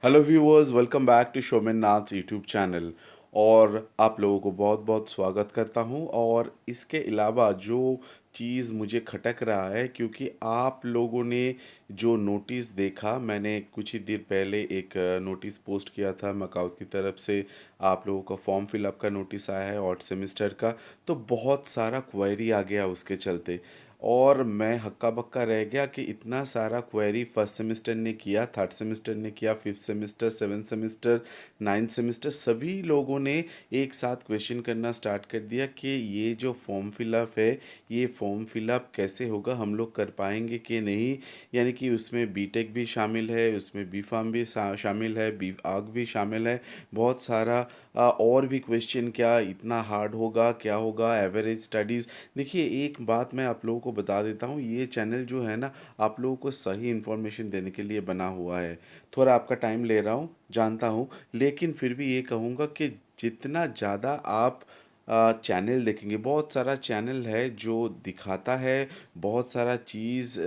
Hello viewers, welcome back to Shomen Nath's YouTube channel. और आप लोगों को बहुत बहुत स्वागत करता हूं। और इसके अलावा जो चीज़ मुझे खटक रहा है, क्योंकि आप लोगों ने जो नोटिस देखा, मैंने कुछ ही देर पहले एक नोटिस पोस्ट किया था मकाउट की तरफ से। आप लोगों का फॉर्म फिलअप का नोटिस आया है ऑड सेमिस्टर का। तो बहुत सारा क्वेरी आ गया उसके चलते, और मैं हक्का बक्का रह गया कि इतना सारा क्वेरी फर्स्ट सेमेस्टर ने किया, थर्ड सेमेस्टर ने किया, fifth semester, seventh semester, ninth semester, सभी लोगों ने एक साथ क्वेश्चन करना स्टार्ट कर दिया कि ये जो फॉर्म फिलअप है, ये फॉर्म फिलअप कैसे होगा, हम लोग कर पाएंगे कि नहीं। यानी कि उसमें बीटेक भी शामिल है, उसमें बी फार्म भी शामिल है, बी आग भी शामिल है, बहुत सारा और भी क्वेश्चन, क्या इतना हार्ड होगा, क्या होगा, एवरेज स्टडीज़। देखिए, एक बात मैं आप लोगों को बता देता हूँ, ये चैनल जो है ना, आप लोगों को सही इन्फॉर्मेशन देने के लिए बना हुआ है। थोड़ा आपका टाइम ले रहा हूँ, जानता हूँ, लेकिन फिर भी ये कहूँगा कि जितना ज़्यादा आप चैनल देखेंगे, बहुत सारा चैनल है जो दिखाता है बहुत सारा चीज़,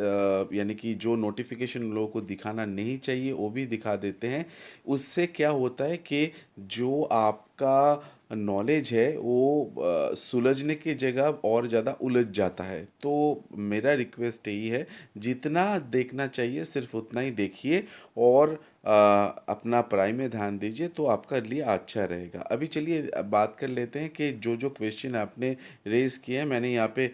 यानी कि जो नोटिफिकेशन लोगों को दिखाना नहीं चाहिए वो भी दिखा देते हैं। उससे क्या होता है कि जो आपका नॉलेज है वो सुलझने की जगह और ज़्यादा उलझ जाता है। तो मेरा रिक्वेस्ट यही है, जितना देखना चाहिए सिर्फ उतना ही देखिए, और अपना पढ़ाई में ध्यान दीजिए, तो आपका लिए अच्छा रहेगा। अभी चलिए अब बात कर लेते हैं कि जो जो क्वेश्चन आपने रेज़ किए हैं, मैंने यहाँ पे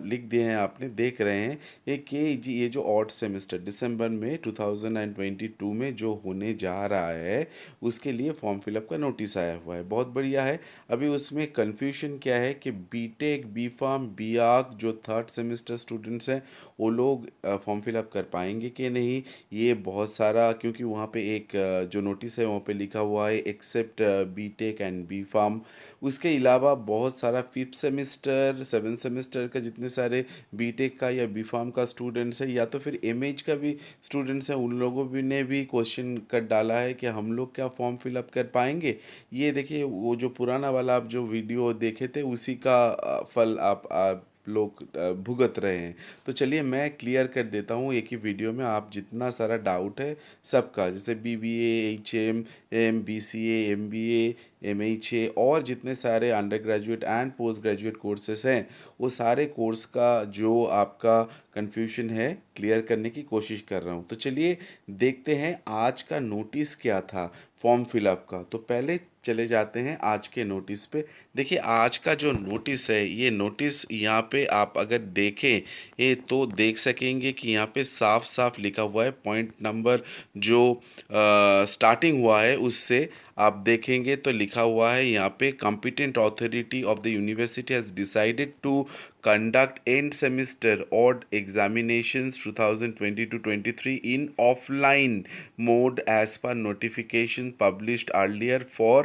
लिख दिए हैं, आपने देख रहे हैं। एक ये जो ऑड सेमेस्टर दिसंबर में 2022 में जो होने जा रहा है, उसके लिए फॉर्म फिलअप का नोटिस आया हुआ है, बहुत बढ़िया है। अभी उसमें कन्फ्यूजन क्या है कि BTech, B pharm, B arch जो थर्ड सेमेस्टर स्टूडेंट्स हैं, वो लोग फॉर्म फिलअप कर पाएंगे कि नहीं। ये बहुत सारा, क्योंकि वहाँ पे एक जो नोटिस है वहाँ पे लिखा हुआ है except BTech and B pharm. उसके अलावा बहुत सारा फिफ्थ सेमेस्टर, सेवन सेमेस्टर का जितने सारे बीटेक का या बी फार्म का स्टूडेंट्स है, या तो फिर एमएच का भी स्टूडेंट्स हैं, उन लोगों भी ने भी क्वेश्चन कर डाला है कि हम लोग क्या फॉर्म फिलअप कर पाएंगे। ये देखिए, वो जो पुराना वाला आप जो वीडियो देखे थे, उसी का फल आप लोग भुगत रहे हैं। तो चलिए मैं क्लियर कर देता हूँ एक ही वीडियो में, आप जितना सारा डाउट है सबका, जैसे BBA, HM, M BCA, MBA, MHA, और जितने सारे undergraduate and postgraduate courses हैं, वो सारे कोर्स का जो आपका कन्फ्यूजन है क्लियर करने की कोशिश कर रहा हूँ। तो चलिए देखते हैं आज का नोटिस क्या था फॉर्म फिलअप का। तो पहले चले जाते हैं आज के नोटिस पे। देखिए, आज का जो नोटिस है, ये नोटिस यहाँ पे आप अगर देखें ये तो देख सकेंगे कि यहाँ पे साफ साफ लिखा हुआ है, पॉइंट नंबर जो स्टार्टिंग हुआ है उससे आप देखेंगे तो लिखा हुआ है यहाँ पे, competent authority of the university has decided to conduct end semester odd examinations 2022-23 in offline mode as per notification published earlier for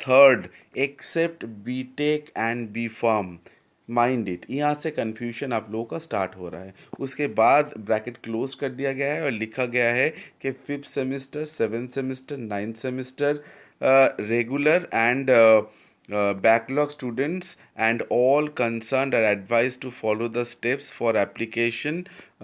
third except btech and bfarm। Mind it, यहाँ से कन्फ्यूजन आप लोगों का स्टार्ट हो रहा है। उसके बाद ब्रैकेट क्लोज कर दिया गया है और लिखा गया है कि fifth semester, seventh semester, ninth semester regular and backlog students and all concerned are advised to follow the steps for application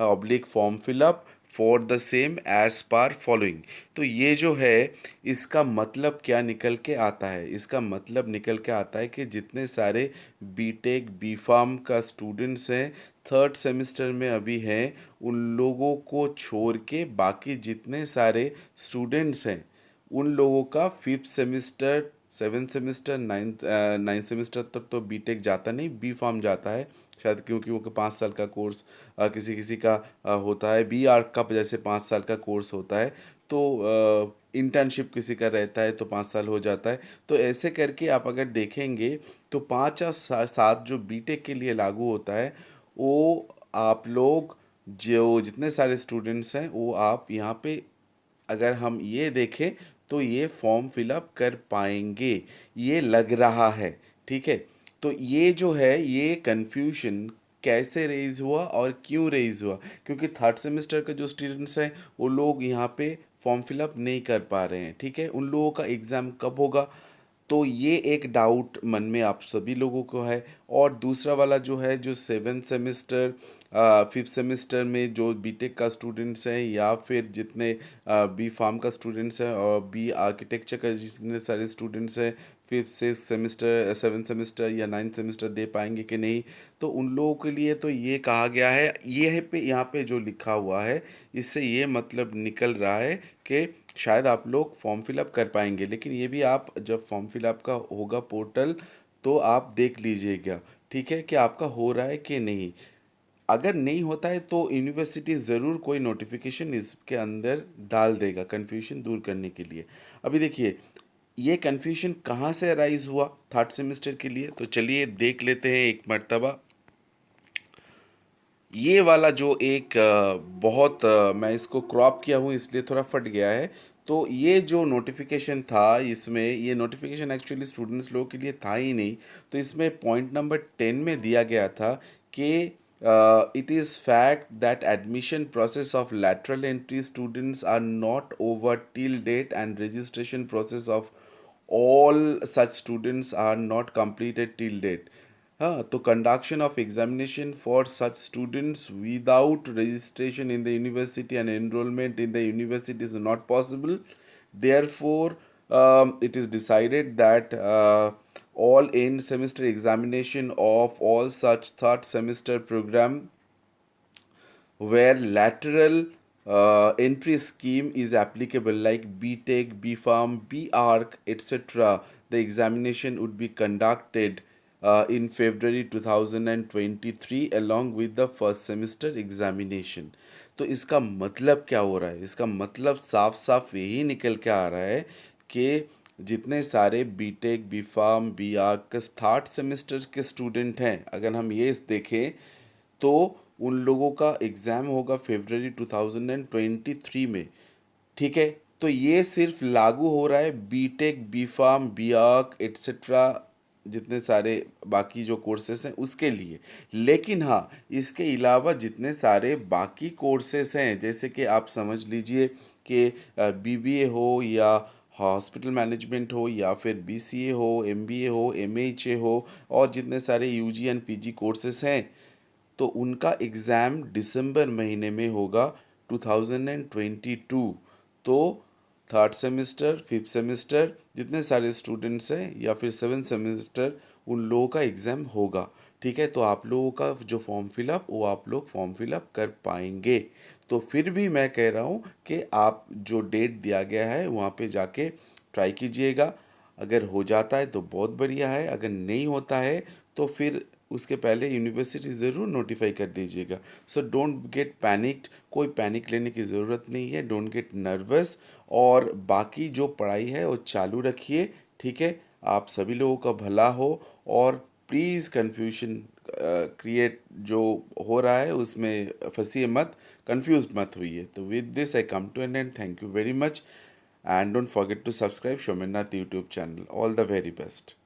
oblique form fill up for the same as per following. तो ये जो है, इसका मतलब क्या निकल के आता है, इसका मतलब निकल के आता है कि जितने सारे बीटेक, बी फार्म का स्टूडेंट्स हैं, थर्ड सेमेस्टर में अभी हैं, उन लोगों को छोड़ के बाकी जितने सारे स्टूडेंट्स हैं, उन लोगों का fifth semester, seventh semester, ninth semester तक तो बीटेक जाता नहीं, बी फार्म जाता है शायद, क्योंकि वो 5 साल का कोर्स किसी किसी का होता है, बी आर्क का जैसे 5 साल का कोर्स होता है। तो इंटर्नशिप किसी का रहता है तो 5 साल हो जाता है। तो ऐसे करके आप अगर देखेंगे तो 5 और 7 जो बीटेक के लिए लागू होता है, वो आप लोग जो जितने सारे स्टूडेंट्स हैं वो आप यहाँ पे अगर हम ये देखें तो ये फॉर्म फिलअप कर पाएंगे, ये लग रहा है। ठीक है, तो ये जो है, ये कन्फ्यूजन कैसे रेज हुआ और क्यों रेज हुआ, क्योंकि थर्ड सेमेस्टर के जो स्टूडेंट्स हैं वो लोग यहाँ पे फॉर्म फिलअप नहीं कर पा रहे हैं। ठीक है, उन लोगों का एग्ज़ाम कब होगा, तो ये एक डाउट मन में आप सभी लोगों को है। और दूसरा वाला जो है, जो सेवेंथ सेमेस्टर, फिफ्थ सेमेस्टर में जो बीटेक का स्टूडेंट्स हैं या फिर जितने बी फार्म का स्टूडेंट्स हैं और बी आर्किटेक्चर का जितने सारे स्टूडेंट्स हैं fifth six semester seven semester या नाइन्थ सेमेस्टर दे पाएंगे कि नहीं। तो उन लोगों के लिए तो ये कहा गया है, ये है पे यहाँ पे जो लिखा हुआ है इससे ये मतलब निकल रहा है कि शायद आप लोग फॉर्म फिलअप कर पाएंगे, लेकिन ये भी आप जब फॉर्म फिलअप का होगा पोर्टल तो आप देख लीजिएगा, ठीक है, कि आपका हो रहा है कि नहीं। अगर नहीं होता है तो यूनिवर्सिटी ज़रूर कोई नोटिफिकेशन इसके अंदर डाल देगा कन्फ्यूजन दूर करने के लिए। अभी देखिए ये कन्फ्यूजन कहाँ से अराइज हुआ थर्ड सेमेस्टर के लिए, तो चलिए देख लेते हैं एक मर्तबा। ये वाला जो एक बहुत मैं इसको क्रॉप किया हूँ इसलिए थोड़ा फट गया है। तो ये जो नोटिफिकेशन था इसमें, ये नोटिफिकेशन एक्चुअली स्टूडेंट्स लोगों के लिए था ही नहीं। तो इसमें पॉइंट नंबर 10 में दिया गया था कि it is fact that admission process of lateral entry students are not over till date and registration process of all such students are not completed till date। हाँ, तो conduction of examination for such students without registration in the university and enrolment in the university is not possible. Therefore, it is decided that all end semester examination of all such third semester program where lateral entry scheme is applicable like BTech, BPharm, BArc, etc. The examination would be conducted in February 2023 along with the first semester examination। तो इसका मतलब क्या हो रहा है, इसका मतलब साफ साफ यही निकल के आ रहा है कि जितने सारे बीटेक, बीफार्म, बीआर्क के थर्ड सेमेस्टर के स्टूडेंट हैं, अगर हम ये देखें तो उन लोगों का एग्ज़ाम होगा फरवरी 2023 में, ठीक है। तो ये सिर्फ लागू हो रहा है बीटेक, बीफार्म, बीआर्क एट्सेट्रा जितने सारे बाकी जो कोर्सेस हैं उसके लिए। लेकिन हाँ, इसके अलावा जितने सारे बाकी कोर्सेस हैं जैसे कि आप समझ लीजिए कि बीबीए हो या हॉस्पिटल मैनेजमेंट हो या फिर बीसीए हो, एमबीए हो, एमएचए हो और जितने सारे यूजी एंड पीजी कोर्सेस हैं तो उनका एग्ज़ाम दिसंबर महीने में होगा 2022। तो थर्ड सेमेस्टर, फिफ्थ सेमेस्टर जितने सारे स्टूडेंट्स हैं या फिर सेवन सेमेस्टर उन लोगों का एग्ज़ाम होगा, ठीक है। तो आप लोगों का जो फॉर्म फिलअप वो आप लोग फॉर्म फिलअप कर पाएंगे। तो फिर भी मैं कह रहा हूँ कि आप जो डेट दिया गया है वहाँ पे जाके ट्राई कीजिएगा। अगर हो जाता है तो बहुत बढ़िया है, अगर नहीं होता है तो फिर उसके पहले यूनिवर्सिटी ज़रूर नोटिफाई कर दीजिएगा। सो डोंट गेट पैनिक्ड, कोई पैनिक लेने की ज़रूरत नहीं है, डोंट गेट नर्वस। और बाकी जो पढ़ाई है वो चालू रखिए, ठीक है। आप सभी लोगों का भला हो और प्लीज़ कन्फ्यूजन क्रिएट जो हो रहा है उसमें फंसिए मत, कंफ्यूज मत होइए। तो with this I come to an end, thank you very much and don't forget to subscribe Somnath YouTube channel. All the very best.